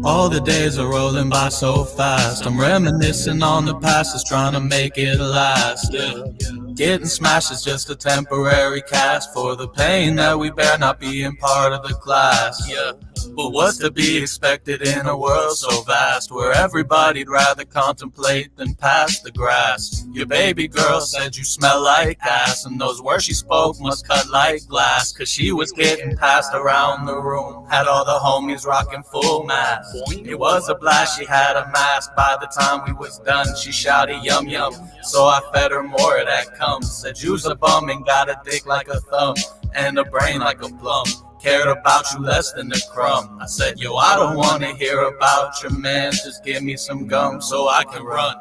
All the days are rolling by so fast. I'm reminiscing on the past, just trying to make it last. Yeah. Getting smashed is just a temporary cast for the pain that we bear not being part of the class. Yeah. But what's to be expected in a world so vast where everybody'd rather contemplate than pass the grass? Your baby girl said you smell like ass, and those words she spoke must cut like glass, cause she was getting passed around the room. Had all the homies rocking full mask. It was a blast, she had a mask. By the time we was done, she shouted yum yum. So I fed her more of that cum. Said you's a bum and got a dick like a thumb and a brain like a plum. Cared about you less than a crumb. I said, yo, I don't wanna hear about your man. Just give me some gum so I can run.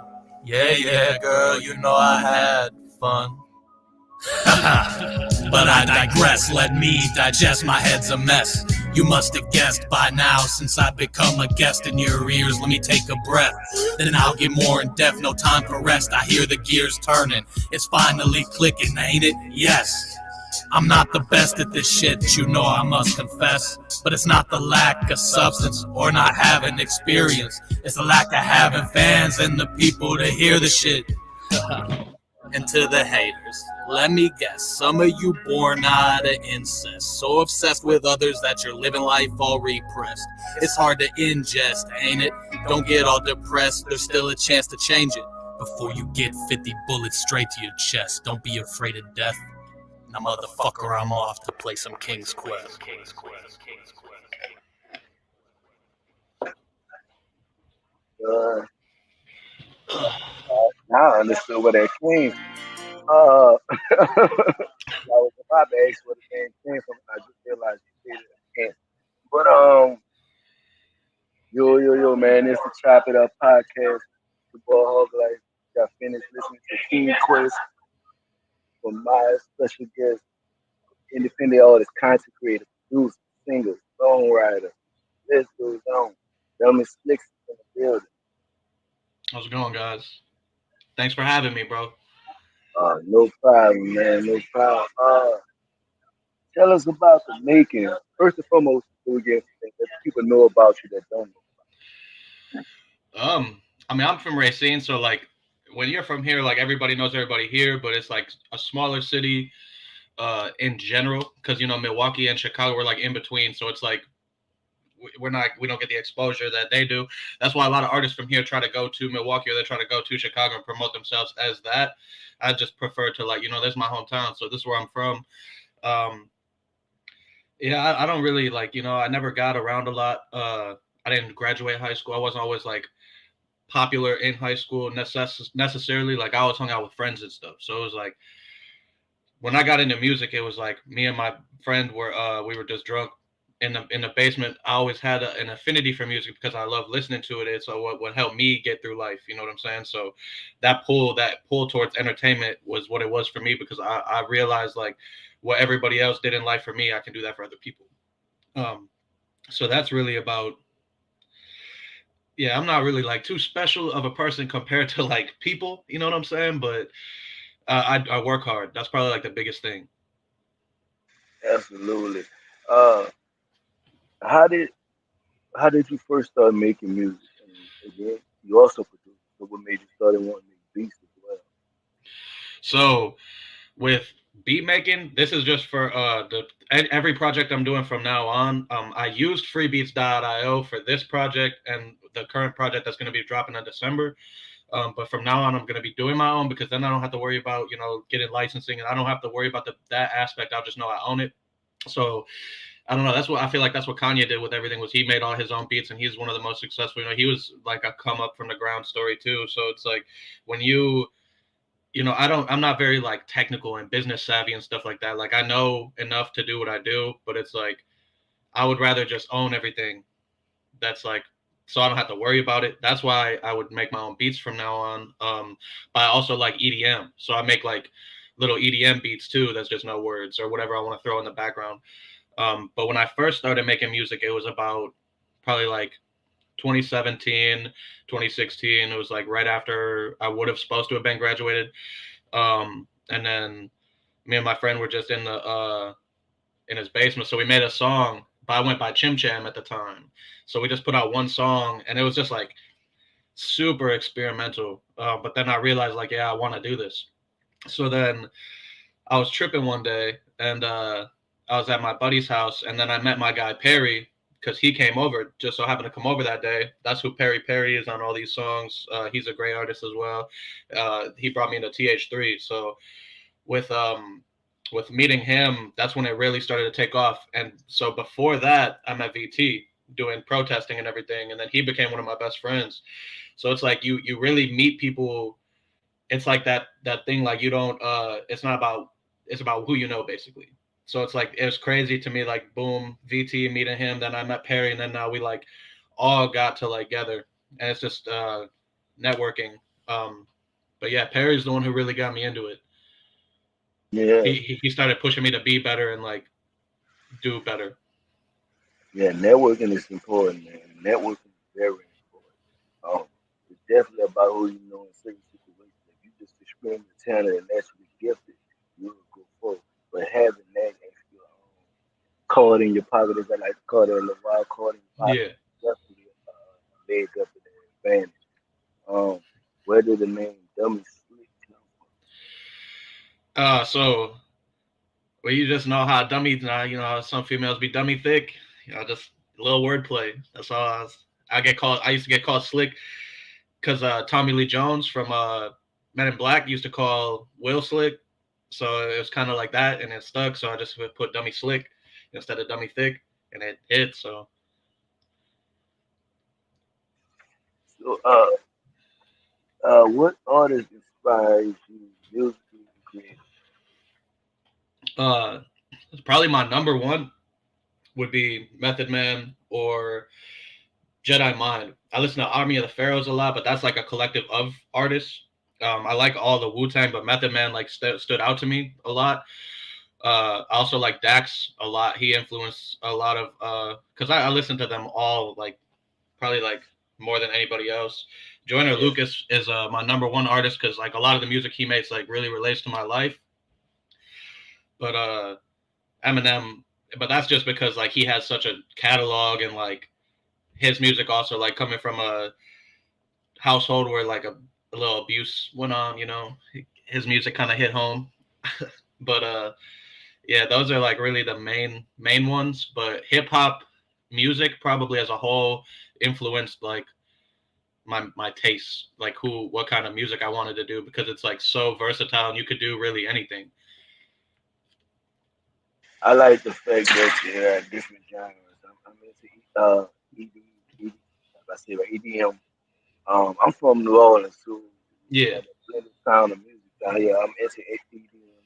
Yeah, yeah, girl, you know I had fun. But I digress, let me digest, my head's a mess. You must have guessed by now, since I've become a guest in your ears. Let me take a breath, then I'll get more in depth. No time for rest, I hear the gears turning. It's finally clicking, ain't it? Yes. I'm not the best at this shit, you know I must confess. But it's not the lack of substance or not having experience. It's the lack of having fans and the people to hear the shit. And to the haters, let me guess, some of you born out of incest, so obsessed with others that you're living life all repressed. It's hard to ingest, ain't it? Don't get all depressed, there's still a chance to change it before you get 50 bullets straight to your chest. Don't be afraid of death. Now, motherfucker, I'm off to play some King's Quest. Now I understood where that came. Uh, I was about to ask where the name came from. I just realized you said it again. But yo, man, it's the Chop It Up podcast. The boy Hog Life got finished listening to King Quest from my special guest, independent artist, content creator, producer, singer, songwriter. List goes on. Dummy Slicks in the building. How's it going, guys? Thanks for having me, bro. No problem, man. No problem. Tell us about the making. First and foremost, before we get into things, let people know about you that don't Um, I mean, I'm from Racine, so like when you're from here, like everybody knows everybody here, but it's like a smaller city in general, because Milwaukee and Chicago were like in between, so it's like we don't get the exposure that they do. That's why a lot of artists from here try to go to Milwaukee or they try to go to Chicago and promote themselves as that. I just prefer to like, this is my hometown, so this is where I'm from. Um, yeah, I don't really like, I never got around a lot. I didn't graduate high school. I wasn't always like popular in high school necessarily. Like I always hung out with friends and stuff. So it was like when I got into music, it was like me and my friend we were just drunk in the basement. I always had an affinity for music because I love listening to it. It's what helped me get through life. You know what I'm saying? So that pull towards entertainment was what it was for me, because I realized like what everybody else did in life for me, I can do that for other people. Um, so that's really about. Yeah, I'm not really like too special of a person compared to like people. You know what I'm saying? But I work hard. That's probably like the biggest thing. Absolutely. Uh, how did how did you first start making music? And again, you also produce. So what made you start wanting to make beats as well? So with beat making, this is just for every project I'm doing from now on. I used freebeats.io for this project and the current project that's going to be dropping in December. But from now on, I'm going to be doing my own, because then I don't have to worry about getting licensing, and I don't have to worry about that aspect. I'll just know I own it. So I don't know. That's what I feel like. That's what Kanye did with everything. Was he made all his own beats, and he's one of the most successful. He was like a come up from the ground story too. So it's like when I'm not very like technical and business savvy and stuff like that. Like I know enough to do what I do, but it's like I would rather just own everything. That's like, so I don't have to worry about it. That's why I would make my own beats from now on. But I also like EDM, so I make like little EDM beats too. That's just no words or whatever I want to throw in the background. But when I first started making music, it was about probably like 2017, 2016. It was like right after I would have supposed to have been graduated. And then me and my friend were just in his basement, so we made a song but I went by Chim Cham at the time. So we just put out one song, and it was just like super experimental. But then I realized like, yeah, I want to do this. So then I was tripping one day, and I was at my buddy's house, and then I met my guy Perry because he came over. Just so happened to come over that day. That's who Perry Perry is on all these songs. He's a great artist as well. He brought me into TH3. So with meeting him, that's when it really started to take off. And so before that, I met VT doing protesting and everything, and then he became one of my best friends. So it's like you really meet people. It's like that thing, like you don't it's not about, it's about who you know basically. So it's like it was crazy to me, like boom, VT meeting him, then I met Perry, and then now we like all got to like together, and it's just networking. Um, but yeah, Perry's the one who really got me into it. Yeah, He started pushing me to be better and like do better. yeah. Networking is important, man. Networking is very important. It's definitely about who you know in certain situations. If you just extremely talented and naturally gifted, you'll go forward. But having that extra card in your pocket, as I like to call it, a little wild card in your pocket, Yeah. is definitely a leg up in the advantage. Um, where did the name Dummy Slick come So well, you just know how dummies now, you know how some females be dummy thick, just a little wordplay. That's all. I used to get called slick because Tommy Lee Jones from Men in Black used to call Will Slick, so it was kind of like that, and it stuck. So I just would put Dummy Slick instead of Dummy Thick, and it hit. So from? What artist inspires you musically and creatively? uh, probably my number one would be Method Man or Jedi Mind. I listen to Army of the Pharaohs a lot, but that's like a collective of artists. I like all the Wu Tang, but Method Man like stood out to me a lot. I also like Dax a lot. He influenced a lot of because I listen to them all like probably like more than anybody else. Joyner Yeah, Lucas is my number one artist because like a lot of the music he makes like really relates to my life. But Eminem, but that's just because like he has such a catalog, and like his music also like coming from a household where like a little abuse went on. His music kind of hit home. But yeah, those are like really the main ones. But hip hop music probably as a whole influenced like my tastes, like what kind of music I wanted to do, because it's like so versatile and you could do really anything. I like the fact that there are different genres. I'm into ED, like I said, like EDM. I'm from New Orleans, so we Yeah, have a blended sound of music down here. I'm into EDM.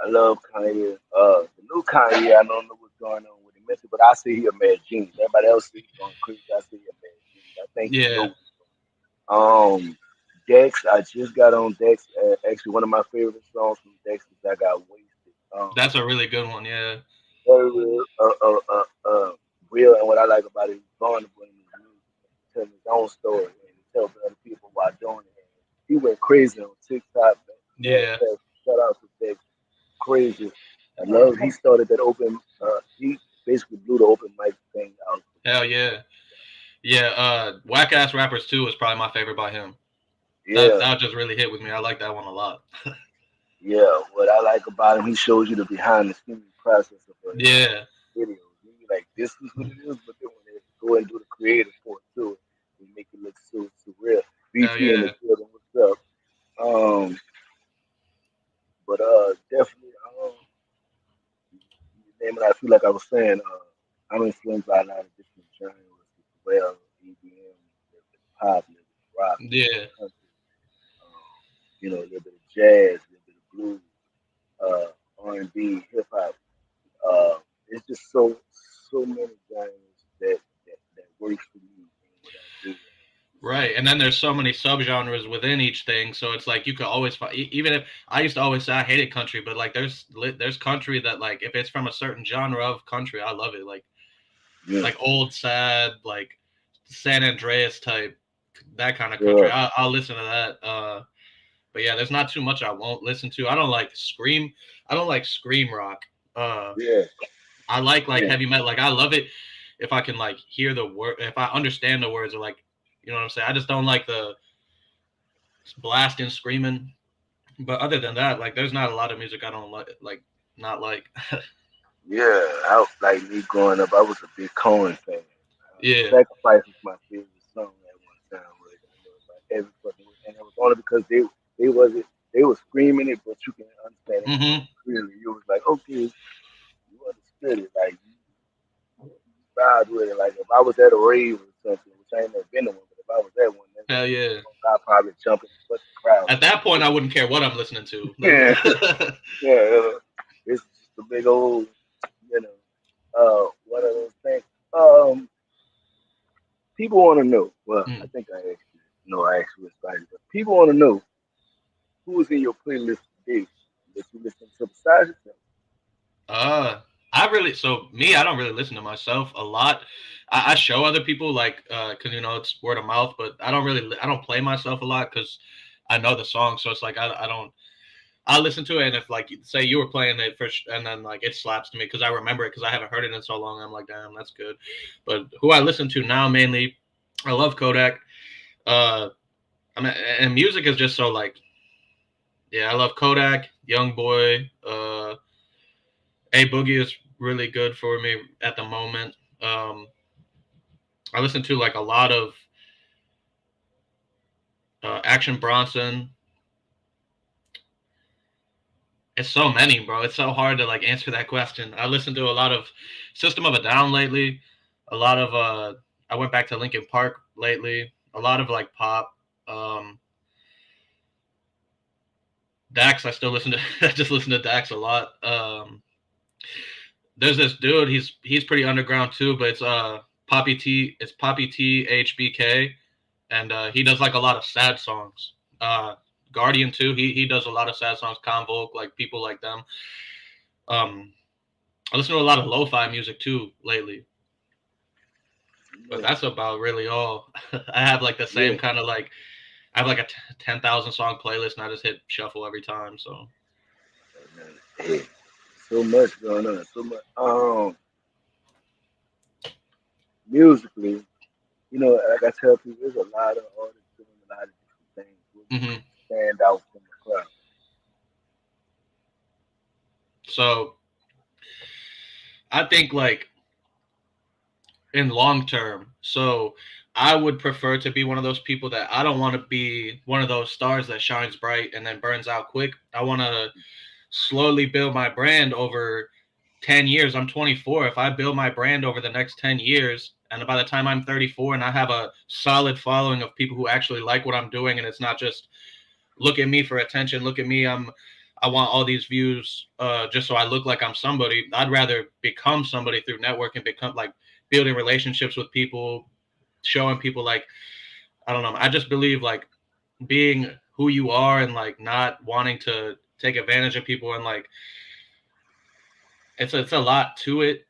I love Kanye. The new Kanye, I don't know what's going on with him, but I see he a mad genius. Everybody else see he going crazy. I see he a mad genius. I think he yeah, knows. Dex, I just got on Dex. Actually, one of my favorite songs from Dex is "I Got Wasted." that's a really good one. Yeah, Very real, real, and what I like about it, he's vulnerable in his music. He telling his own story and he tells other people while doing it. And he went crazy on TikTok. Man, yeah, shout out to Dex, crazy. I love. He started that open. He basically blew the open mic thing out. hell yeah, yeah. Whack Ass Rappers 2 is probably my favorite by him. That Yeah, that just really hit with me. I like that one a lot. yeah. What I like about him, he shows you the behind the scenes process of Yeah, videos. You be like, this is what it is, but then when they go and do the creative part too, they make it look so surreal. hell BT in the yeah. building, what's up? Um, but definitely, name it. I feel like I was saying, I'm influenced by a lot of different genres as well. EDM, pop, a little bit of rock, a little bit Yeah, of country, a little bit of jazz, a little bit of blues, R&B, hip hop. It's just so many genres that works for me and what I do. It's right. And then there's so many subgenres within each thing, so it's like you could always find. Even if I used to always say I hated country, but like there's country that like if it's from a certain genre of country, I love it. yeah, Like old sad, like San Andreas type, that kind of country. yeah, I'll listen to that. But yeah, there's not too much I won't listen to. I don't like scream. I don't like scream rock. Uh, yeah. I like Yeah. heavy metal. Like I love it if I can like hear the word, if I understand the words, or like, you know what I'm saying. I just don't like the blasting, screaming. But other than that, like there's not a lot of music I don't like not like. Yeah, like me growing up, I was a big Cohen fan. Yeah. Sacrifice was my favorite song at one time. Like every fucking, and it was only because they were screaming it, but you can understand it Hmm. clearly. You was like, okay, you understood it. Like you vibe with it. Like if I was at a rave or something, which I ain't never been to one, but if I was at one, then Hell yeah. I'd probably jump in the fucking crowd. At that point, I wouldn't care what I'm listening to. Yeah, yeah. It's just a big old, you know, one of those things. People want to know. Well, I Mm. think I asked you. No, I asked you this, but people want to know who is in your playlist today that you listen to besides yourself. I really, so me, I don't really listen to myself a lot. I show other people like, cause it's word of mouth, but I don't play myself a lot cause I know the song. So it's like, I don't, I listen to it. And if like, say you were playing it first and then like it slaps to me cause I remember it cause I haven't heard it in so long. I'm like, damn, that's good. But who I listen to now mainly, I love Kodak. Uh, I mean, and music is just so like, yeah, I love Kodak, Young Boy, A Boogie is really good for me at the moment. I listen to like a lot of Action Bronson. It's so many, bro. It's so hard to like answer that question. I listen to a lot of System of a Down lately. A lot of I went back to Linkin Park lately. A lot of like pop. Um, Dax, I still listen to. I just listen to Dax a lot. There's this dude. He's pretty underground too, but it's Poppy T. It's Poppy T HBK, and he does like a lot of sad songs. Guardian too. He does a lot of sad songs. Convoke, like people like them. Um, I listen to a lot of lo-fi music too lately, but Yeah, that's about really all. I have like the yeah. same kind of like I have like a 10,000 song playlist, and I just hit shuffle every time. So Hey, so much going on. So much. Musically, like I tell people, there's a lot of artists doing a lot of different things. What makes hmm them stand out from the crowd? so I think like in long term. So I would prefer to be one of those people that I don't want to be one of those stars that shines bright and then burns out quick. I want to slowly build my brand over 10 years. I'm 24. If I build my brand over the next 10 years, and by the time I'm 34 and I have a solid following of people who actually like what I'm doing, and it's not just look at me for attention, look at me, I want all these views just so I look like I'm somebody. I'd rather become somebody through networking, become like building relationships with people, showing people like, I don't know. I just believe like being who you are and like not wanting to take advantage of people, and like it's a lot to it.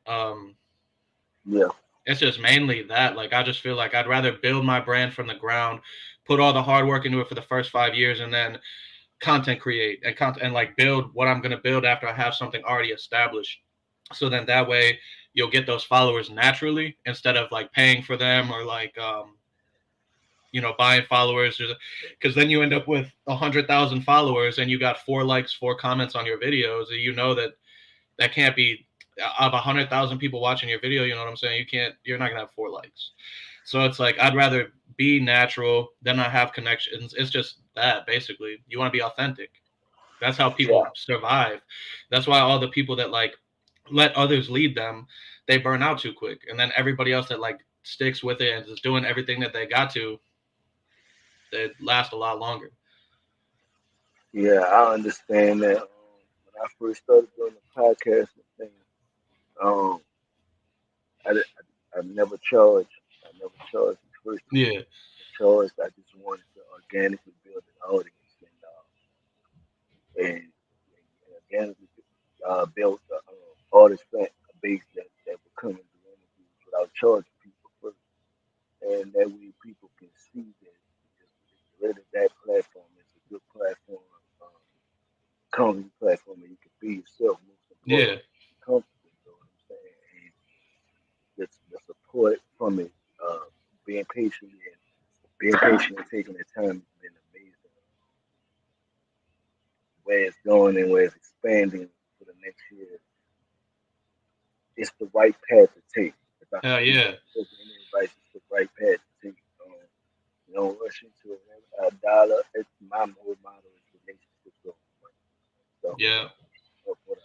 Yeah, It's just mainly that. Like I just feel like I'd rather build my brand from the ground, put all the hard work into it for the first 5 years, and then content create and content and like build what I'm gonna build after I have something already established. So then that way you'll get those followers naturally instead of like paying for them or like buying followers, because then you end up with 100,000 followers and you got 4 likes, 4 comments on your videos, and that can't be of 100,000 people watching your video. You know what I'm saying? You're not gonna have 4 likes. So it's like I'd rather be natural than not have connections. It's just that basically you want to be authentic. That's how yeah, people survive. That's why all the people that like let others lead them, they burn out too quick, and then everybody else that like sticks with it and is doing everything that they got to, they last a lot longer. yeah. I understand that. When I first started doing the podcast and things, um, I never charged. I never charged the first time. Yeah, I charged. I just wanted to organically build an audience and organically build a artist a base that would come and do interviews without charging people first, and that way people can see that really that platform is a good platform, comedy platform, and you can be yourself. Most yeah, importantly, comfortable. You know what I'm saying? support from it. Being patient and taking the time has been amazing. Where it's going and where it's expanding for the next year, it's the right path to take. If I Hell could give yeah. any advice, it's the right path to take. You don't rush into a dollar. It's my whole motto is relationships over money. So Yeah. that's what I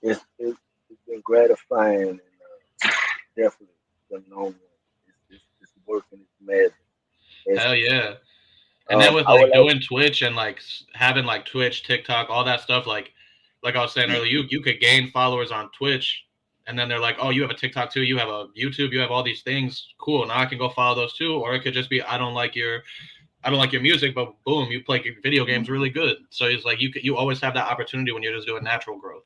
do. Right? It's been gratifying and definitely the long one. It's working. It's mad. It's, Hell yeah. And then with I would like like. doing Twitch and like having like Twitch, TikTok, all that stuff, like I was saying earlier, you could gain followers on Twitch, and then they're like, oh, you have a TikTok too, you have a YouTube, you have all these things. Cool. Now I can go follow those too. Or it could just be I don't like your music, but boom, you play video games really good. So it's like you always have that opportunity when you're just doing natural growth.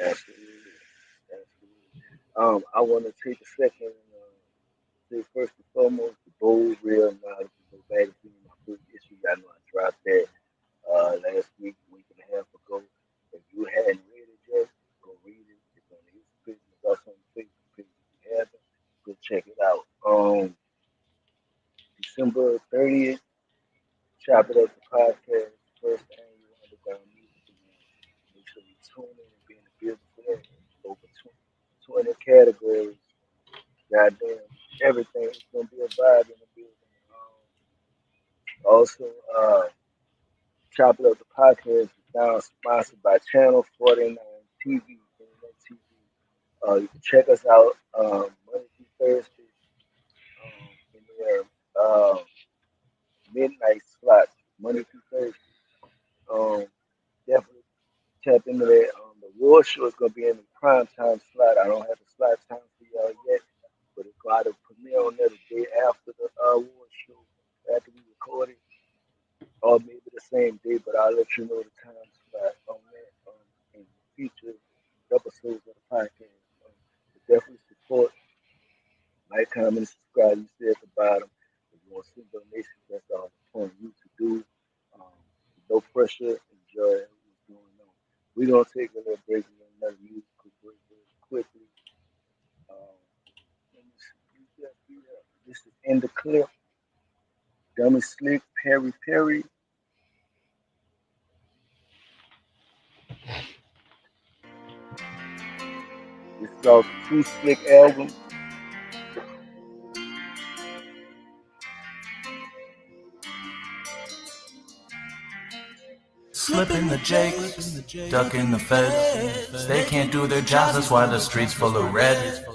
Absolutely. Absolutely. I want to take a second and say first and foremost, the Bulls real knowledgeable magazine. My book issue, I know I dropped that last week and a half ago. If you hadn't read it yet, go read it. It's on the Instagram page, it's also on the Facebook page. If you haven't, go check it out. December 30th, Chop It Up the podcast, first annual Underground Music Award. Make sure you tune in and be in the business for that. Over 20 categories. Goddamn, everything is gonna be a vibe in the building. Also, Chop It Up the podcast is now sponsored by Channel 49 TV, Internet TV. You can check us out Monday through Thursday in their midnight slots, Monday through Thursday. Um, Definitely tap into that. The award show is gonna be in the prime time slot. I don't have the slot time for y'all yet, but it's going to premiere on there the day after the award show, after we record it, or maybe the same day. But I'll let you know the time slot on that in future episodes of the podcast. But definitely support, like, comment, and subscribe. You see at the bottom. If you want to send donations, that's all upon you to do. Um, no pressure. Enjoy what's going on. We're gonna take a little break and another musical break very quickly. Um, Let me see. This is in the clip. Dummy Slick, Perry Perry. This is off the Too Slick album. Slipping the jakes, ducking the feds. They can't do their jobs, that's why the streets full of red.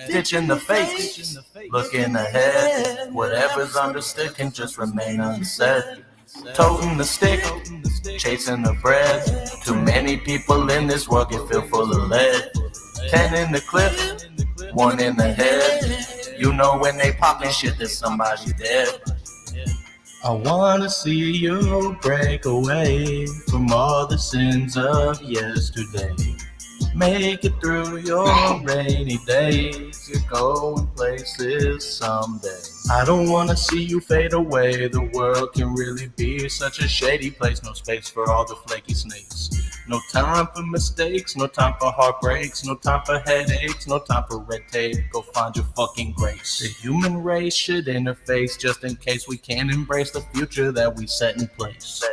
Ditching the fakes, looking ahead. Whatever's understood can just remain unsaid. Toting the stick, chasing the bread. Too many people in this world get filled full of lead. 10 in the clip, 1 in the head. You know when they poppin' shit, there's somebody dead. I wanna see you break away from all the sins of yesterday. Make it through your rainy days. You're going places someday. I don't wanna see you fade away. The world can really be such a shady place. No space for all the flaky snakes. No time for mistakes, no time for heartbreaks, no time for headaches, no time for red tape. Go find your fucking grace. The human race should interface just in case we can't embrace the future that we set in place.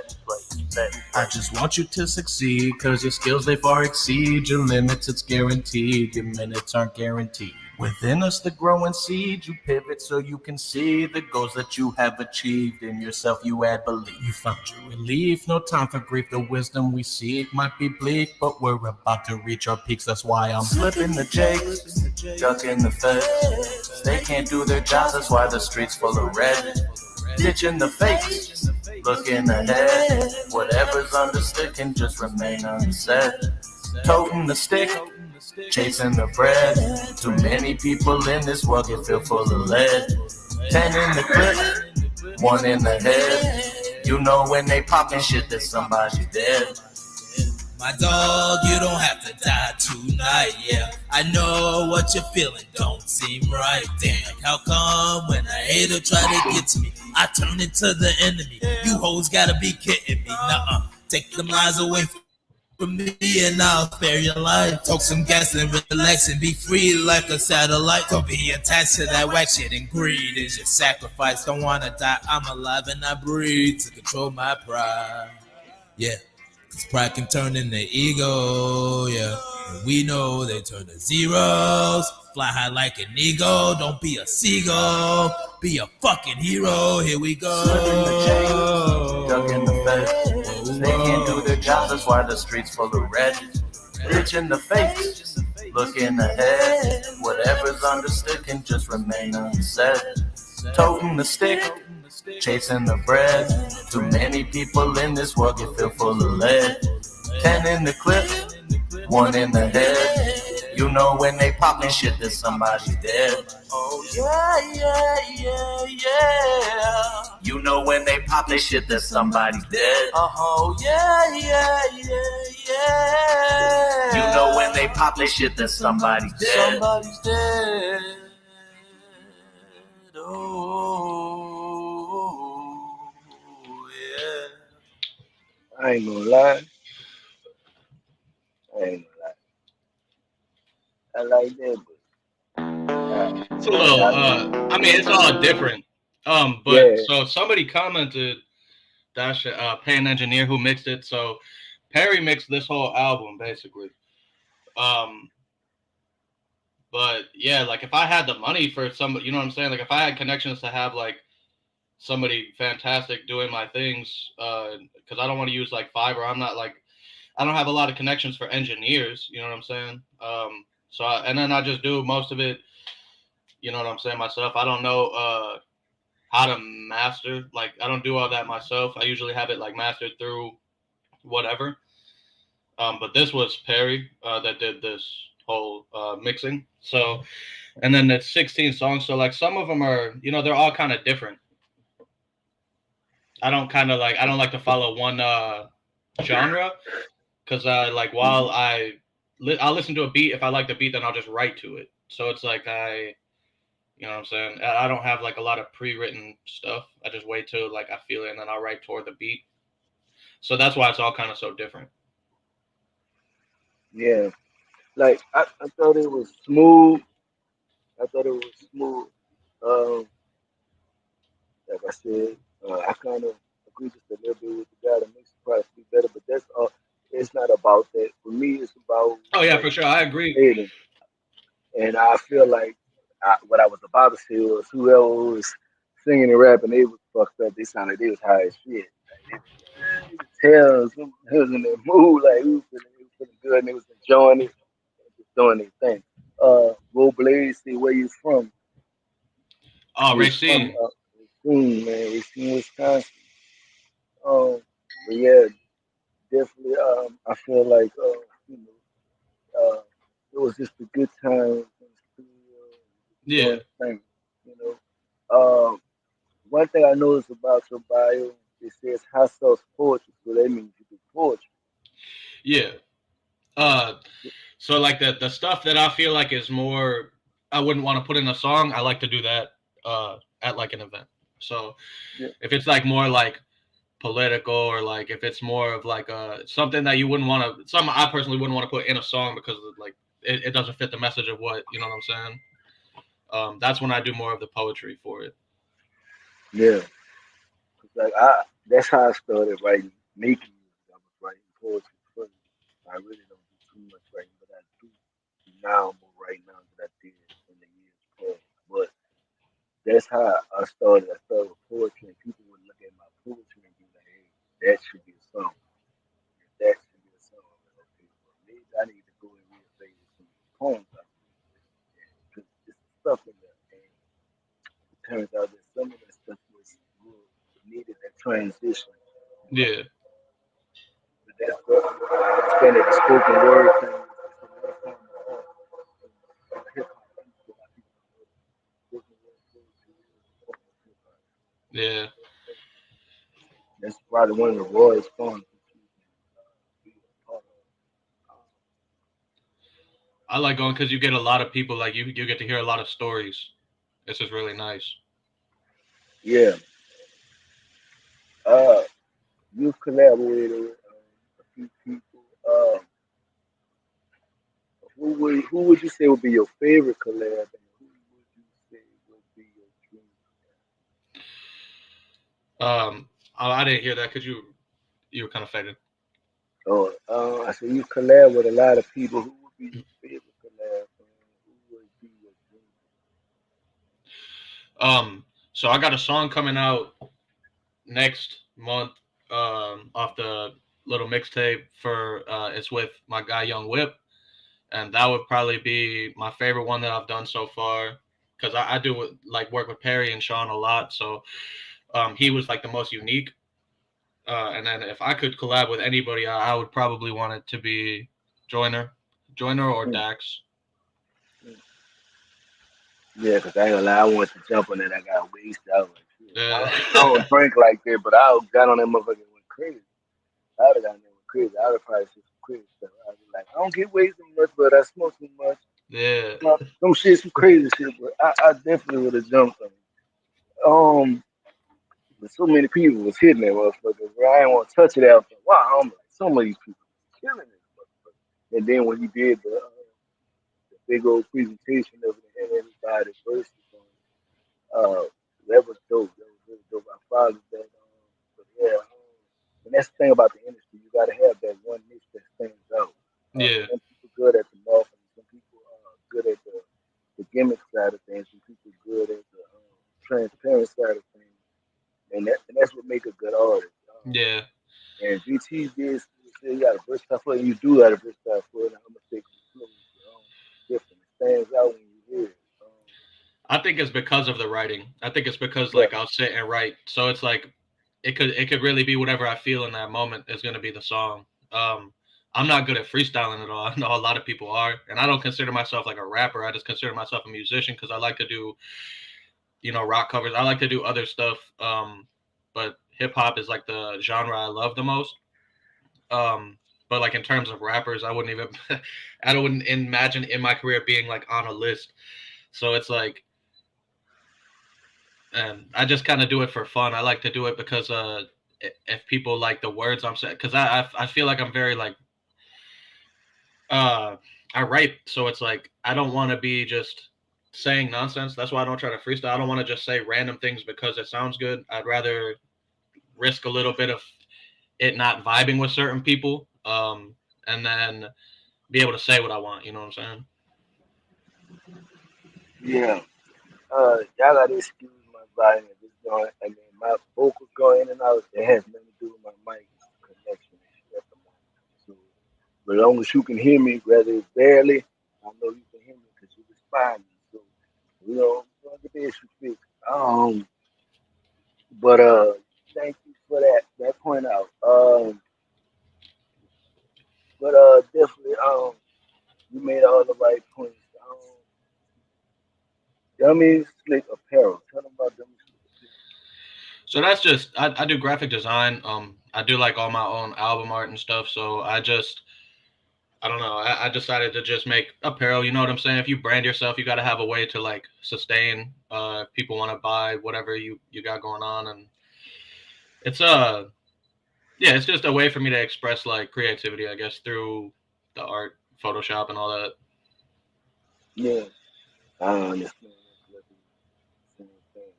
I just want you to succeed, cause your skills they far exceed your limits, it's guaranteed. Your minutes aren't guaranteed. Within us the growing seed, you pivot so you can see the goals that you have achieved. In yourself you add belief. You found your relief, no time for grief. The wisdom we seek might be bleak, but we're about to reach our peaks. That's why I'm slipping the jakes, ducking the feds. They can't do their jobs, that's why the streets full of red. Ditching the fakes, looking ahead. Whatever's understood can just remain unsaid. Toting the stick, chasing the bread. Too many people in this world get filled full of lead. 10 in the clip, 1 in the head. You know when they poppin' shit, there's somebody dead. My dog, you don't have to die tonight, yeah. I know what you're feeling, don't seem right. Damn, how come when a hater try to get to me, I turn into the enemy? You hoes gotta be kidding me, nuh-uh. Take them lies away from from me and I'll spare your life. Talk some gas and relax and be free like a satellite. Don't be attached to that whack shit, and greed is your sacrifice. Don't wanna die, I'm alive and I breathe to control my pride. Yeah, cause pride can turn into ego, yeah. And we know they turn to zeros. Fly high like an eagle, don't be a seagull. Be a fucking hero, here we go. Slipping the chains, dug in the feds. They can't do their jobs, that's why the streets full of red. Bitch in the face, looking ahead. Whatever's understood can just remain unsaid. Toting the stick, chasing the bread. Too many people in this world get filled full of lead. 10 in the clip, 1 in the head. You know when they poppin' shit that somebody dead. Oh yeah, yeah, yeah, yeah. You know when they pop this shit that somebody dead. Oh yeah, yeah, yeah, yeah. You know when they pop this shit that somebody dead. Somebody's dead. Oh yeah. I ain't gonna lie. I like that, but It's a little. I mean, it's all different. But yeah, so somebody commented that Pan Engineer who mixed it. So Perry mixed this whole album basically. But yeah, like if I had the money for somebody, you know what I'm saying? Like if I had connections to have like somebody fantastic doing my things, because I don't want to use like Fiverr. I'm not like, I don't have a lot of connections for engineers. You know what I'm saying? And then I just do most of it. You know what I'm saying myself. I don't know how to master. Like I don't do all that myself. I usually have it like mastered through whatever. But this was Perry that did this whole mixing. So, and then it's 16 songs. So like some of them are, you know, they're all kind of different. I don't like to follow one genre because like while I'll listen to a beat. If I like the beat, then I'll just write to it. So it's like you know what I'm saying? I don't have like a lot of pre-written stuff. I just wait till like I feel it and then I'll write toward the beat. So that's why it's all kind of so different. yeah. Like I thought it was smooth. Um, like I said, I kind of agree just a little bit with the guy that makes it probably be better, but that's it's not about that. For me, it's about Oh yeah, like for sure. I agree. creating. And I feel like what I was about to say was whoever was singing and rapping, they was fucked up. They sounded like they was high as shit. Like, you could tell they was in their mood, like they was feeling good and they was enjoying it, and just doing their thing. Roll Blaze, say where you from? Oh, He's from Racine. Racine, man, Racine, Wisconsin. But yeah, definitely. I feel like you know, it was just a good time in the studio, Yeah. doing the thing. You know, one thing I noticed about your bio, it says hot sauce poetry, so that means you do poetry. Yeah. Uh, so like the stuff that I feel like is more, I wouldn't want to put in a song. I like to do that at like an event. So Yeah, if it's like more like political or like if it's more of like something that you wouldn't want to, something I personally wouldn't want to put in a song because of, like it doesn't fit the message of what, you know what I'm saying. That's when I do more of the poetry for it. yeah. 'Cause, like that's how I started writing, making music. I was writing poetry first. I really don't do too much writing, but I do now more right now than I did in the years past. But that's how I started. I started with poetry, and people would look at my poetry and be like, "Hey, that should be a song. That should be a song." I'm like, okay, well, maybe I need to go and reevaluate some of the poems I wrote because it's stuff in there. And it turns out that some of that stuff was good, needed that transition. But, Yeah. but that's good. It's been the spoken word thing. It's another form of art. Hip hop. A lot of people don't know that. Spoken word poetry is a form of hip hop. Yeah. That's probably one of the rawest forms that you can be a part of. I like going because you get a lot of people, like you get to hear a lot of stories. It's just really nice. Yeah. Uh, you've collaborated with a few people. Who would you say would be your favorite collab, and who would you say would be your dream I didn't hear that. Could you were kind of faded. collab? I said you collab with a lot of people. Who would be your favorite collab, and who would be your dream? So I got a song coming out next month. Off the little mixtape for it's with my guy Young Whip, and that would probably be my favorite one that I've done so far. Because I do like work with Perry and Sean a lot, so he was like the most unique. And then if I could collab with anybody, I would probably want it to be Joyner or Mm, Dax. mm. Yeah, cause I ain't gonna lie, I wanted to jump on it. I got wasted. I was like, shit. Uh, I don't drink like that, but I got on that motherfucker and went crazy. I would have gotten there with crazy. I would have probably said some crazy stuff. I was like, I don't get wasted much, but I smoke too much. yeah, Some shit, some crazy shit, but I definitely would have jumped on it. But so many people was hitting that motherfucker, bro. I didn't want to touch it out. Wow, I'm like, so many people killing this motherfucker. And then when he did the big old presentation of it and everybody verses on it, that was dope. That was really dope. I followed that. But yeah, and that's the thing about the industry. You got to have that one niche that stands out. yeah, Some people good at the marketing. Some people good at the gimmick side of things. Some people good at the transparent side of things. And that's what make a good artist. yeah. And VT did say you got a versatile foot, and you do got a versatile foot. And I'm gonna take the flow different. It stands out when you hear it. I think it's because of the writing. I think it's because Yeah, like I'll sit and write, so it's like it could really be whatever I feel in that moment is gonna be the song. I'm not good at freestyling at all. I know a lot of people are, and I don't consider myself like a rapper. I just consider myself a musician because I like to do rock covers. I like to do other stuff. But hip hop is like the genre I love the most. But like in terms of rappers, I wouldn't even I wouldn't imagine in my career being like on a list. So it's like and I just kind of do it for fun. I like to do it because if people like the words I'm saying, because I feel like I'm very like uh I write, so it's like I don't want to be just saying nonsense. That's why I don't try to freestyle. I don't want to just say random things because it sounds good. I'd rather risk a little bit of it not vibing with certain people, and then be able to say what I want. You know what I'm saying? yeah. Y'all gotta excuse my volume at this joint. I mean, my vocals go in and out. It has nothing to do with my mic connection and shit at the moment. So, but as long as you can hear me, whether it's barely, I know you can hear me because you respond. So, we don't get the issue fixed. But thank you for that point out. But definitely, you made all the right points. Dummy Slick Apparel. Tell them about Dummy Slick So that's just I do graphic design. I do like all my own album art and stuff. So I don't know. I decided to just make apparel. You know what I'm saying? If you brand yourself, you got to have a way to like sustain. If people want to buy whatever you got going on, and it's yeah, it's just a way for me to express like creativity, I guess, through the art, Photoshop, and all that. Yeah, I understand exactly the same thing.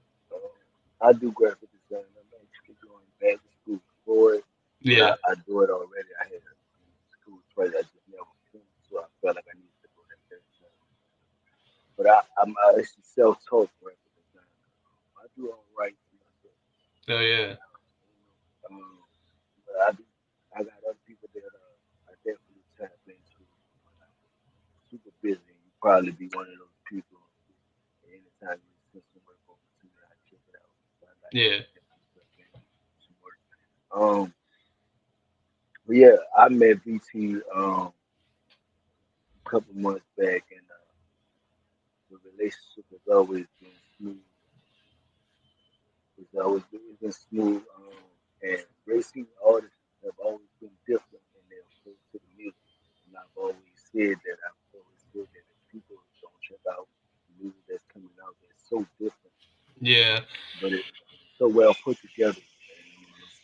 I do graphic design. I'm actually going back to school for it, but Yeah, I do it already. I had school twice. I just never finished, so I felt like I needed to go that third time. But I'm actually self-taught graphic design. I do all right for myself. so yeah, But I got other people that I definitely tap into when I'm super busy. You probably be one of those people. Anytime you send some work over to me, I check it out. So I got yeah, definitely stuff in some work. But yeah, I met VT a couple months back, and the relationship has always been smooth. It's been smooth. And racing artists have always been different in their approach to the music. And I've always said that. I've always said that if people don't check out the music that's coming out, that's so different, yeah. but it's so well put together.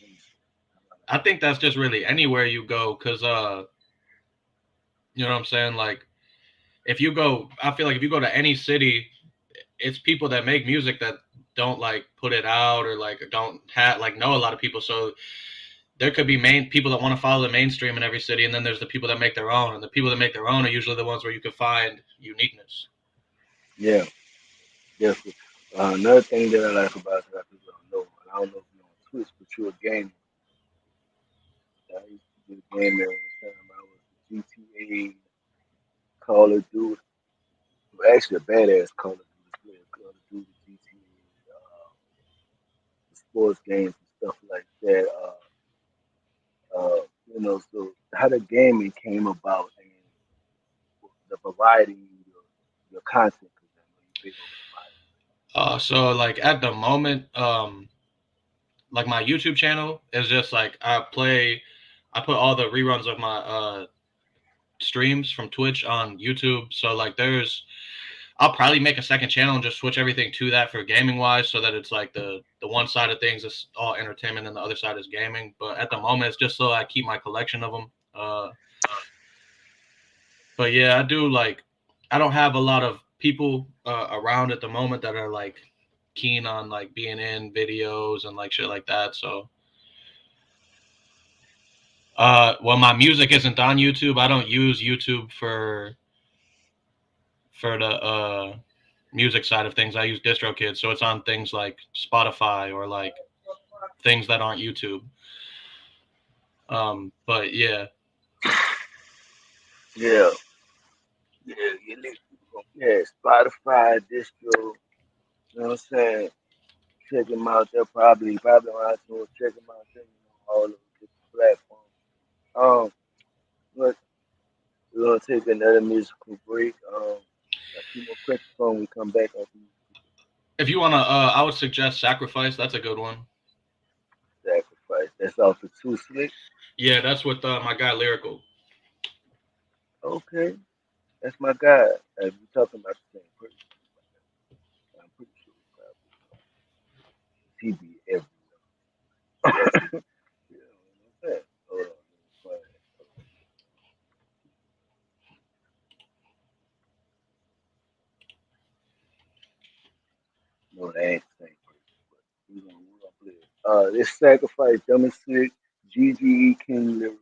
And, I think that's just really anywhere you go, cause You know what I'm saying? Like, I feel like if you go to any city, it's people that make music that don't like put it out or like don't know a lot of people. So there could be main people that want to follow the mainstream in every city, and then there's the people that make their own, and the people that make their own are usually the ones where you can find uniqueness. Yeah, definitely. Another thing that I like about it, that people don't know, and I don't know if you're on Twitch, but you're a gamer. I used to be a gamer all the time. I was GTA, Call of Duty. Well, actually, a badass Call of Duty player. Call of Duty, GTA, sports games and stuff like that. So how the gaming came about and the variety in your content, because I know you're big on variety. So like at the moment, like my YouTube channel is just like I put all the reruns of my streams from Twitch on YouTube. So like I'll probably make a second channel and just switch everything to that for gaming wise, so that it's like the one side of things is all entertainment and the other side is gaming. But at the moment, it's just so I keep my collection of them. But yeah, I don't have a lot of people around at the moment that are like keen on like being in videos and like shit like that. So well, my music isn't on YouTube. I don't use YouTube for the music side of things. I use DistroKid, so it's on things like Spotify or like things that aren't YouTube. But yeah. Yeah. Yeah, Spotify, distro, you know what I'm saying? Check them out. They're probably on iTunes. Check them out. All of the different platforms. But we're gonna take another musical break. A few more questions when we come back. If you wanna, I would suggest Sacrifice. That's a good one. Sacrifice. That's off of Too Slick. Yeah, that's with my guy Lyrical. Okay, that's my guy. We're talking about the same person. I'm pretty sure he be everywhere. You know what I'm saying? Hold on. No, that ain't the same person. But we're gonna play it. This Sacrifice, Dumb and Sick, GGE King Lyrical.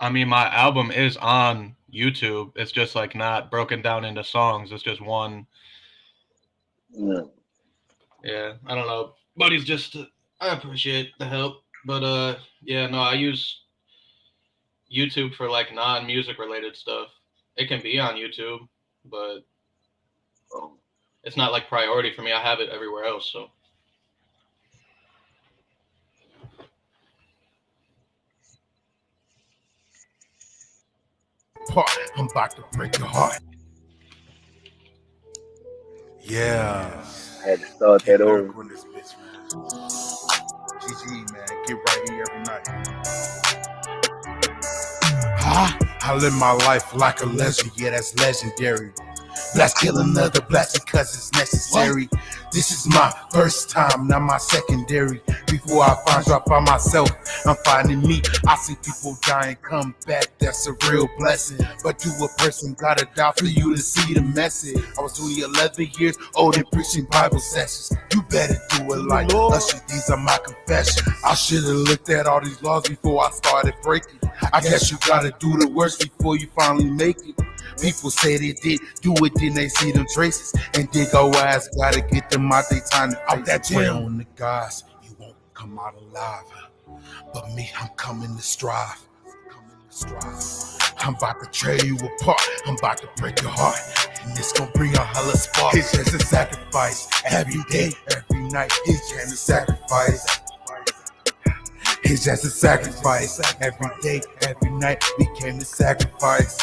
I mean, my album is on YouTube. It's just like not broken down into songs. It's just one. Yeah, I don't know. But he's just. I appreciate the help, but yeah, no, I use YouTube for like non-music related stuff. It can be on YouTube, but it's not like priority for me. I have it everywhere else, so. I'm about to break your heart. Yeah. I had to start that over. GG, man. Get right here every night. I live my life like a legend. Yeah, that's legendary. Blast kill another blast because it's necessary. What? This is my first time, not my secondary. Before I drop by myself, I'm finding me. I see people dying, come back, that's a real blessing. But do a person gotta die for you to see the message? I was only 11 years old and preaching Bible sessions. You better do it like Usher, these are my confessions. I should've looked at all these laws before I started breaking. I guess you gotta do the worst before you finally make it. People say they did do it, then they see them traces. And dig our ass, gotta get them out they time to out that way on the guys. You won't come out alive. But me, I'm coming to strive. I'm about to tear you apart. I'm about to break your heart. And it's gonna bring a hella spark. It's just a sacrifice. Every day, every night, it's just a sacrifice. It's just a sacrifice. Every day, every night became the sacrifice.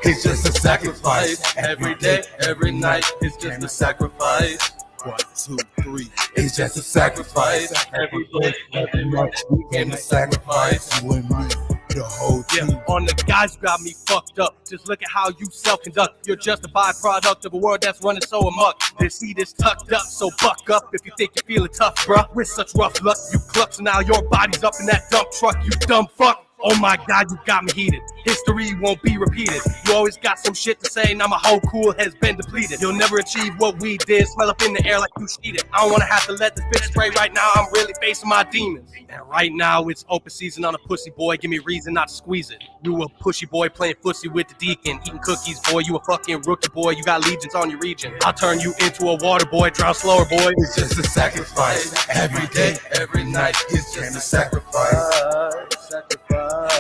It's just a sacrifice. Every day, every night, it's just a sacrifice. 1, 2, 3. It's just a sacrifice. Every day, every night became a sacrifice. You and me, the whole team. On the guys who got me fucked up. Just look at how you self-conduct. You're just a byproduct of a world that's running so amok. This heat is tucked up, so buck up if you think you're feeling tough, bruh. With such rough luck, you cluck, so now your body's up in that dump truck, you dumb fuck. Oh my God, you got me heated. History won't be repeated. You always got some shit to say, now my whole cool has been depleted. You'll never achieve what we did, smell up in the air like you cheated. I don't wanna have to let the bitch spray right now, I'm really facing my demons. And right now it's open season on a pussy boy, give me reason not to squeeze it. You a pushy boy playing footsie with the deacon, eating cookies, boy, you a fucking rookie boy, you got legions on your region. I'll turn you into a water boy, drown slower boy. It's just a sacrifice. Every day, every night, it's just a sacrifice.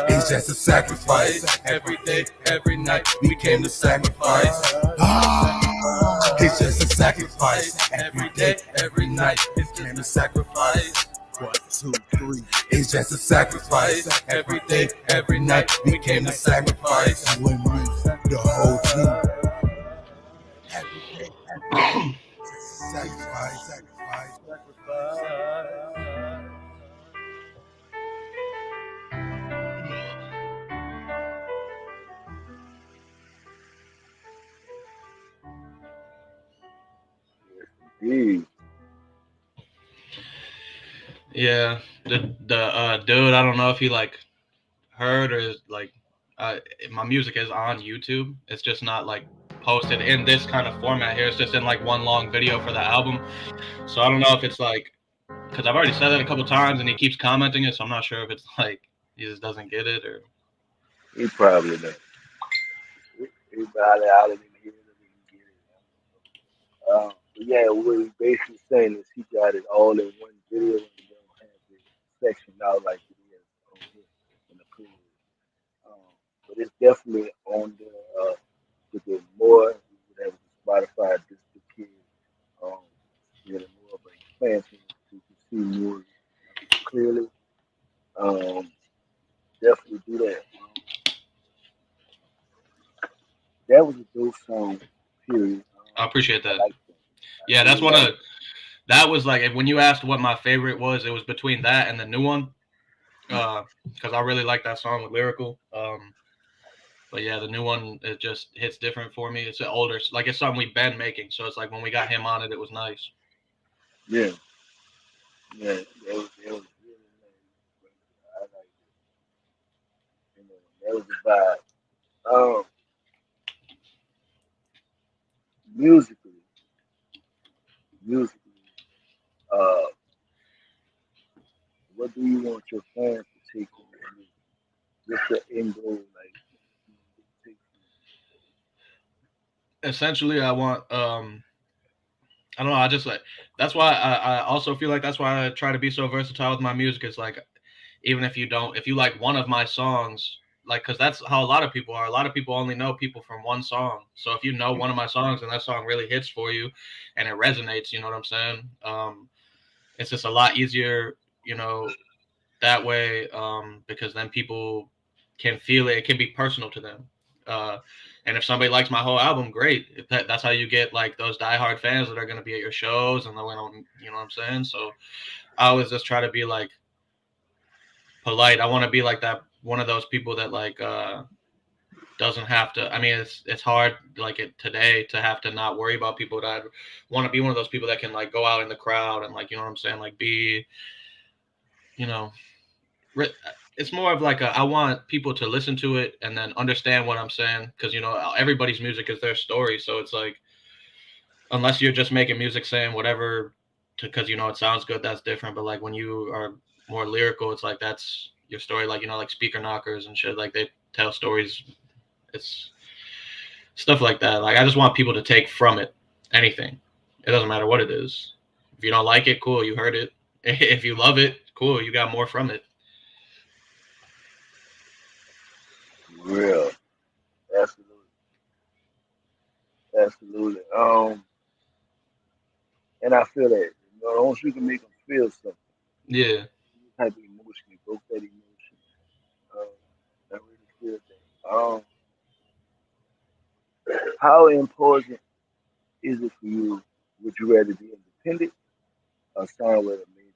It's just a sacrifice. Every day, every night, we came to sacrifice. It's just a sacrifice. Every day, every night, it's just a sacrifice. 1, 2, 3. It's just a sacrifice. Every day, every night, we came to sacrifice. You and me, the whole team. Every day, every day, sacrifice, sacrifice, sacrifice. Indeed. Yeah, the dude, I don't know if he like heard or like my music is on YouTube. It's just not like posted in this kind of format here. It's just in like one long video for the album. So I don't know if it's like, because I've already said that a couple times and he keeps commenting it, so I'm not sure if it's like he just doesn't get it or. He probably does. He probably out of here. But yeah, what he's basically saying is he got it all in one video and he don't have it sectioned out like it is on here in the playlist. But it's definitely on there. To get more, we would have Spotify just to kid, get more of an expansion so you can see more clearly. Definitely do that. That was a dope song, period. I appreciate I that. like that. Yeah, that's really one like of that was like when you asked what my favorite was, it was between that and the new one. Because I really like that song with Lyrical. But yeah, the new one, it just hits different for me. It's an older, like it's something we've been making. So it's like when we got him on it, it was nice. Yeah, yeah, it was really nice. I like it. That was the vibe. Musically, musically, uh, what do you want your fans to take from your music? What's the end goal, like? Take Essentially, I want, I don't know. I just like, that's why I also feel like that's why I try to be so versatile with my music. It's like, even if you don't, if you like one of my songs, like, cause that's how a lot of people are. A lot of people only know people from one song. So if you know one of my songs and that song really hits for you and it resonates, you know what I'm saying? It's just a lot easier, you know, that way, because then people can feel it. It can be personal to them. And if somebody likes my whole album, great. If that's how you get like those diehard fans that are going to be at your shows and they're going to, you know what I'm saying? So I always just try to be like polite. I want to be like that, one of those people that like doesn't have to. I mean, it's hard like it today to have to not worry about people. That I want to be one of those people that can like go out in the crowd and like, you know what I'm saying, like be, you know, it's more of like I want people to listen to it and then understand what I'm saying, because you know everybody's music is their story. So it's like, unless you're just making music saying whatever because you know it sounds good, that's different. But like when you are more lyrical, it's like that's your story. Like, you know, like Speaker Knockers and shit, like they tell stories. It's stuff like that. Like I just want people to take from it anything. It doesn't matter what it is. If you don't like it, cool, you heard it. If you love it, cool, you got more from it. real, absolutely, absolutely. And I feel that, you know, once you can make them feel something, Yeah. type of emotion, evoke that emotion. I really feel that. How important is it for you? Would you rather be independent or sign with a major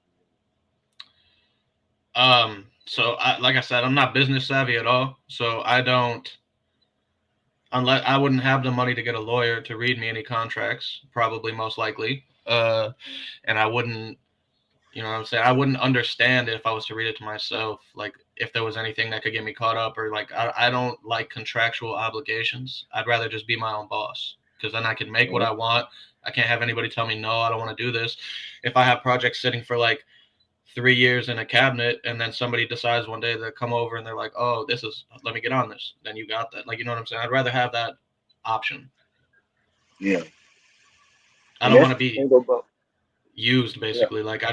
label? So like I said, I'm not business savvy at all. So I don't, unless I wouldn't have the money to get a lawyer to read me any contracts, probably most likely. And I wouldn't, you know what I'm saying? I wouldn't understand if I was to read it to myself, like if there was anything that could get me caught up, or like I don't like contractual obligations. I'd rather just be my own boss, because then I can make what I want. I can't have anybody tell me, no, I don't want to do this. If I have projects sitting for like 3 years in a cabinet, and then somebody decides one day to come over and they're like, oh, let me get on this, then you got that. Like, you know what I'm saying? I'd rather have that option. Yeah. I don't want to be used, basically. Yeah. Like, I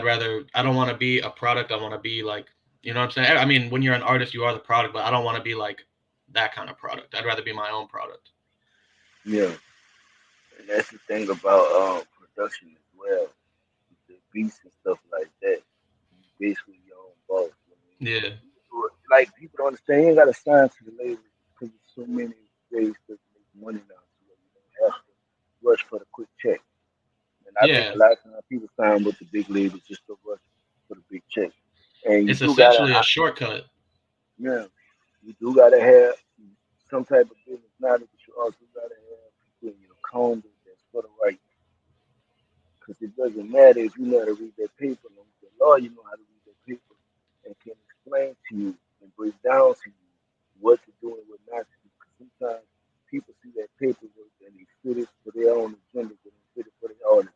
don't want to be a product. I want to be like, you know what I'm saying? I mean, when you're an artist, you are the product, but I don't want to be like that kind of product. I'd rather be my own product. Yeah. And that's the thing about production as well. The beats and stuff like that. Basically your own boss. I mean, yeah. Like, people don't understand, you ain't got to sign to the label because there's so many ways to make money now. So you don't have to rush for the quick check. And I think a lot of times people sign with the big labels just to rush for the big check. And it's essentially a shortcut. Yeah. You do got to have some type of business knowledge, but you also got to have people in your corner that's for the right. Because it doesn't matter if you know how to read that paper. The lawyer, you know how to read that paper and can explain to you and break down to you what to do and what not to do. Because sometimes people see that paperwork and they fit it for their own agenda, but they fit it for the artist.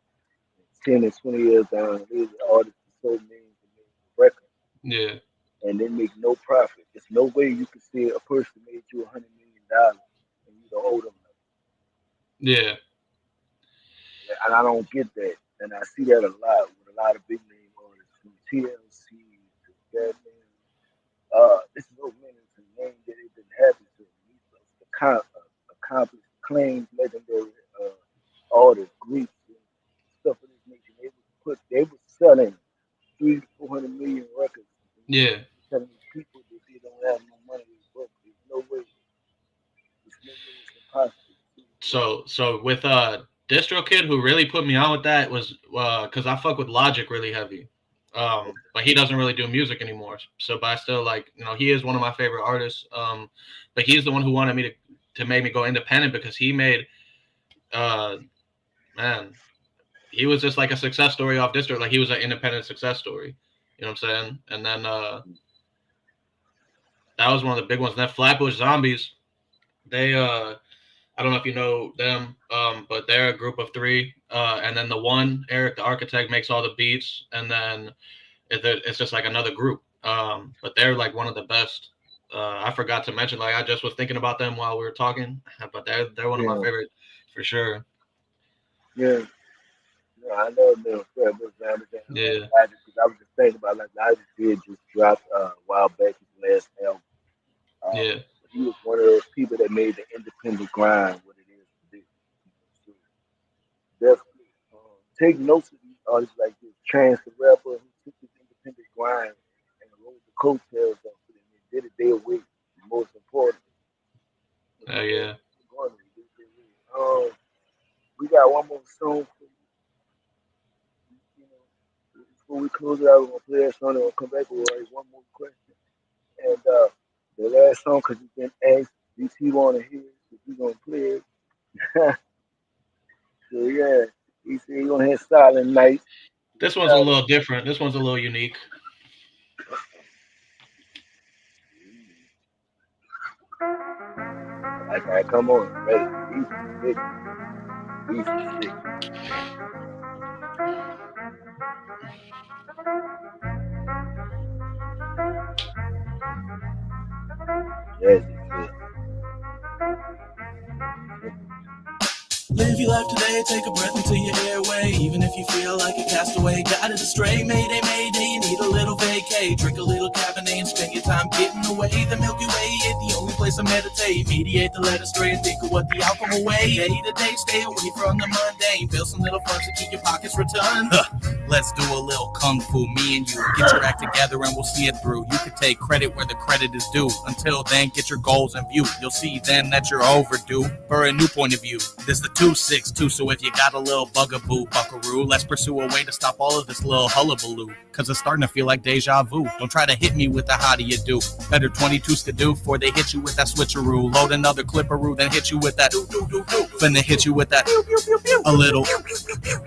10 and 20 years down, the artist is so millions and millions of records. Yeah. And they make no profit. There's no way you can say a person made you $100 million and you don't owe them nothing. Yeah. And I don't get that. And I see that a lot with a lot of big name artists from TLC to Batman. This is no minutes and names that it didn't happen to them. Accomplished, acclaimed, legendary artists, Greeks, and stuff of this nature. They were selling 300 to 400 million records. Yeah. Telling these people that they don't have no money to work. There's no way. It's impossible. So with DistroKid, who really put me on with that was because I fuck with Logic really heavy, but he doesn't really do music anymore. So, but I still like, you know, he is one of my favorite artists. But he's the one who wanted me to make me go independent, because he made, man, he was just like a success story off Distro. Like, he was an independent success story. You know what I'm saying? And then that was one of the big ones. And then Flatbush Zombies, they I don't know if you know them, but they're a group of 3. And then the one, Eric, the architect, makes all the beats. And then it's just like another group. But they're like one of the best. I forgot to mention, like, I just was thinking about them while we were talking. But they're one of my favorites for sure. Yeah. No, I know them. Yeah. I was just thinking about, like, I just dropped a while back his last album. Yeah. He was one of those people that made the independent grind what it is today. So definitely take notes of these artists like this. Chance the Rapper, who took this independent grind and rode the coattails of it, and they did it their way. Most important. Oh yeah. We got one more song for you. You know, before we close it out, we're gonna play that song and we'll come back with one more question. And the last song, because you've been asked if he want to hear it, if we're going to play it. So, yeah, he said he's going to hear Silent Night. This one's a little different. This one's a little unique. Okay, come on. Ready? Easy. Yes, Live your life today, take a breath into your airway. Even if you feel like a castaway, guided astray. Mayday, mayday, you need a little vacay. Drink a little Cabernet and spend your time getting away. The Milky Way is the only place place to meditate. Mediate the letter straight and think of what the outcome away. Day to day, stay away from the mundane. Build some little funds to keep your pockets returned. Let's do a little kung fu, me and you. Get your act together and we'll see it through. You can take credit where the credit is due. Until then, get your goals in view. You'll see then that you're overdue for a new point of view. This the 262, so if you got a little bugaboo, buckaroo, let's pursue a way to stop all of this little hullabaloo. Cause it's starting to feel like deja vu. Don't try to hit me with the how do you do. Better 22s to do before they hit you with that switcheroo. Load another clipperoo, then hit you with that finna hit you with that a little.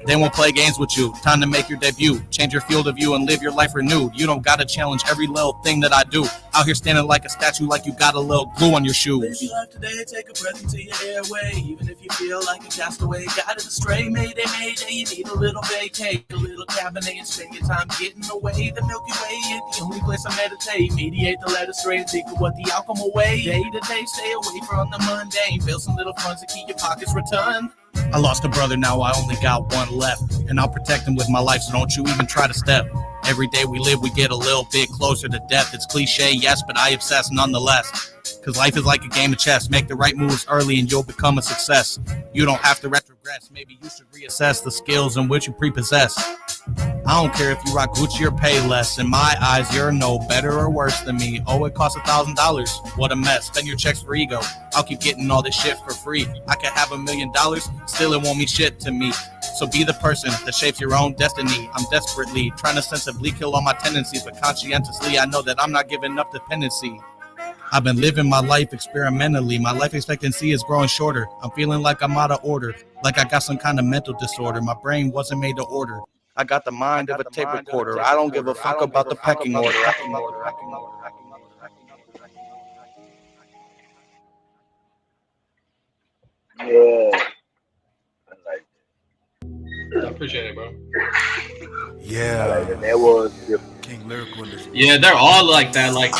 They won't play games with you. Time to make your debut. Change your field of view and live your life renewed. You don't gotta challenge every little thing that I do. Out here standing like a statue, like you got a little glue on your shoes. Live your life today, take a breath into your airway. Even if you feel like a castaway, guided astray. Mayday, mayday, you need a little vacay, a little cabinet, and spend your time getting away. The Milky Way ain't the only place I meditate. Mediate the letter straight and think of what the outcome away. Day to day, stay away from the mundane. Build some little funds to keep your pockets returned. I lost a brother, now I only got one left. And I'll protect him with my life, so don't you even try to step. Every day we live, we get a little bit closer to death. It's cliche, yes, but I obsess nonetheless. Cause life is like a game of chess. Make the right moves early and you'll become a success. You don't have to retrogress. Maybe you should reassess the skills in which you prepossess. I don't care if you rock Gucci or pay less. In my eyes, you're no better or worse than me. Oh, it costs $1,000. What a mess. Spend your checks for ego. I'll keep getting all this shit for free. I could have $1 million, still it won't mean shit to me. So be the person that shapes your own destiny. I'm desperately trying to sensibly kill all my tendencies, but conscientiously I know that I'm not giving up dependency. I've been living my life experimentally. My life expectancy is growing shorter. I'm feeling like I'm out of order, like I got some kind of mental disorder. My brain wasn't made to order. I got the mind of a tape recorder. I don't give a fuck about the pecking order. Yeah. I like I appreciate it, bro. Yeah. that. And that was different. King Lyrical in this. Yeah, they're all like that. Like,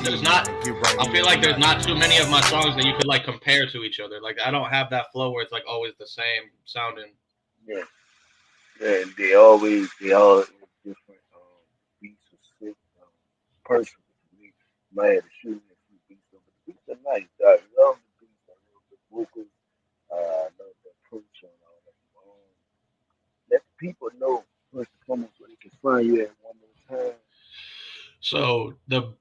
there's not. Get right I feel like there's not too many of my songs that you could like compare to each other. Like, I don't have that flow where it's like always the same sounding. Yeah. Yeah, and they all different beats are sick. Personally, me, might have to shoot a few beats, but the beats are nice. I love the beats. I love the vocals. I love the approach and all that. Let the people know first and foremost where they can find you at one more time. So the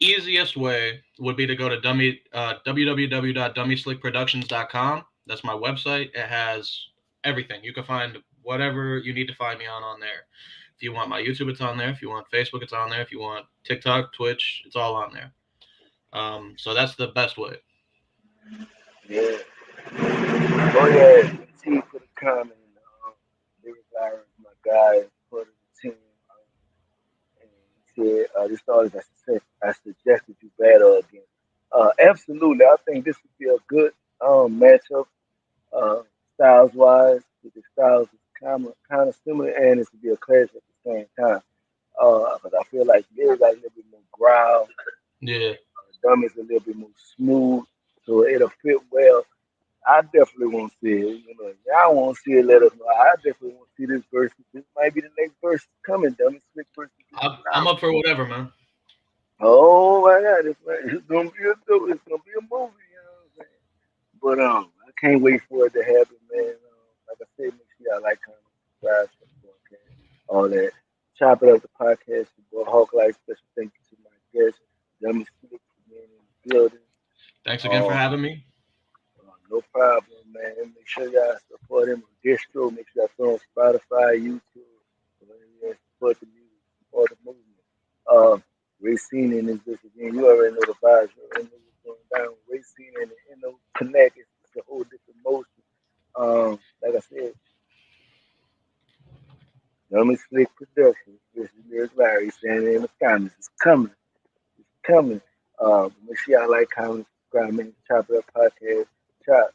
easiest way would be to go to www.dummyslickproductions.com. That's my website. It has everything. You can find whatever you need to find me on there. If you want my YouTube, it's on there. If you want Facebook, it's on there. If you want TikTok, Twitch, it's all on there. So that's the best way. Yeah. Oh yeah. T for the comment. Lyric Larry, my guy, part of the team. And he said, this artist I suggested you battle against. Absolutely. I think this would be a good matchup, styles wise. The styles is kind of similar, and it would be a clash at the same time. But I feel like Lyric got a little bit more growl. Yeah. Dummy's a little bit more smooth, so it'll fit well. I definitely want to see it. You know, y'all want to see it, let us know. I definitely want to see this verse. This might be the next verse coming, Dummy Slick versus. I'm up for whatever, man. Oh my God, it's gonna be a movie. You know what I'm saying? But I can't wait for it to happen, man. Like I said, make sure y'all like, comment, subscribe, all that. Chop It Up the podcast. Your boy Hawk Life. Special thank you to my guest, Dummy Slick, for being in the building. Thanks again for having me. No problem, man. Make sure y'all support him on Distro. Make sure y'all throw on Spotify, YouTube. Support the music, support the movement. Racine in this bitch again. You already know the vibes. You already know what's going down. Racine and the Inno Connect is a whole different motion. Like I said, Dummy Slick Productions. This is Lyric Larry standing in the comments. It's coming. It's coming. Make sure y'all like, comment, subscribe, man. Chop It Up podcast. Chop.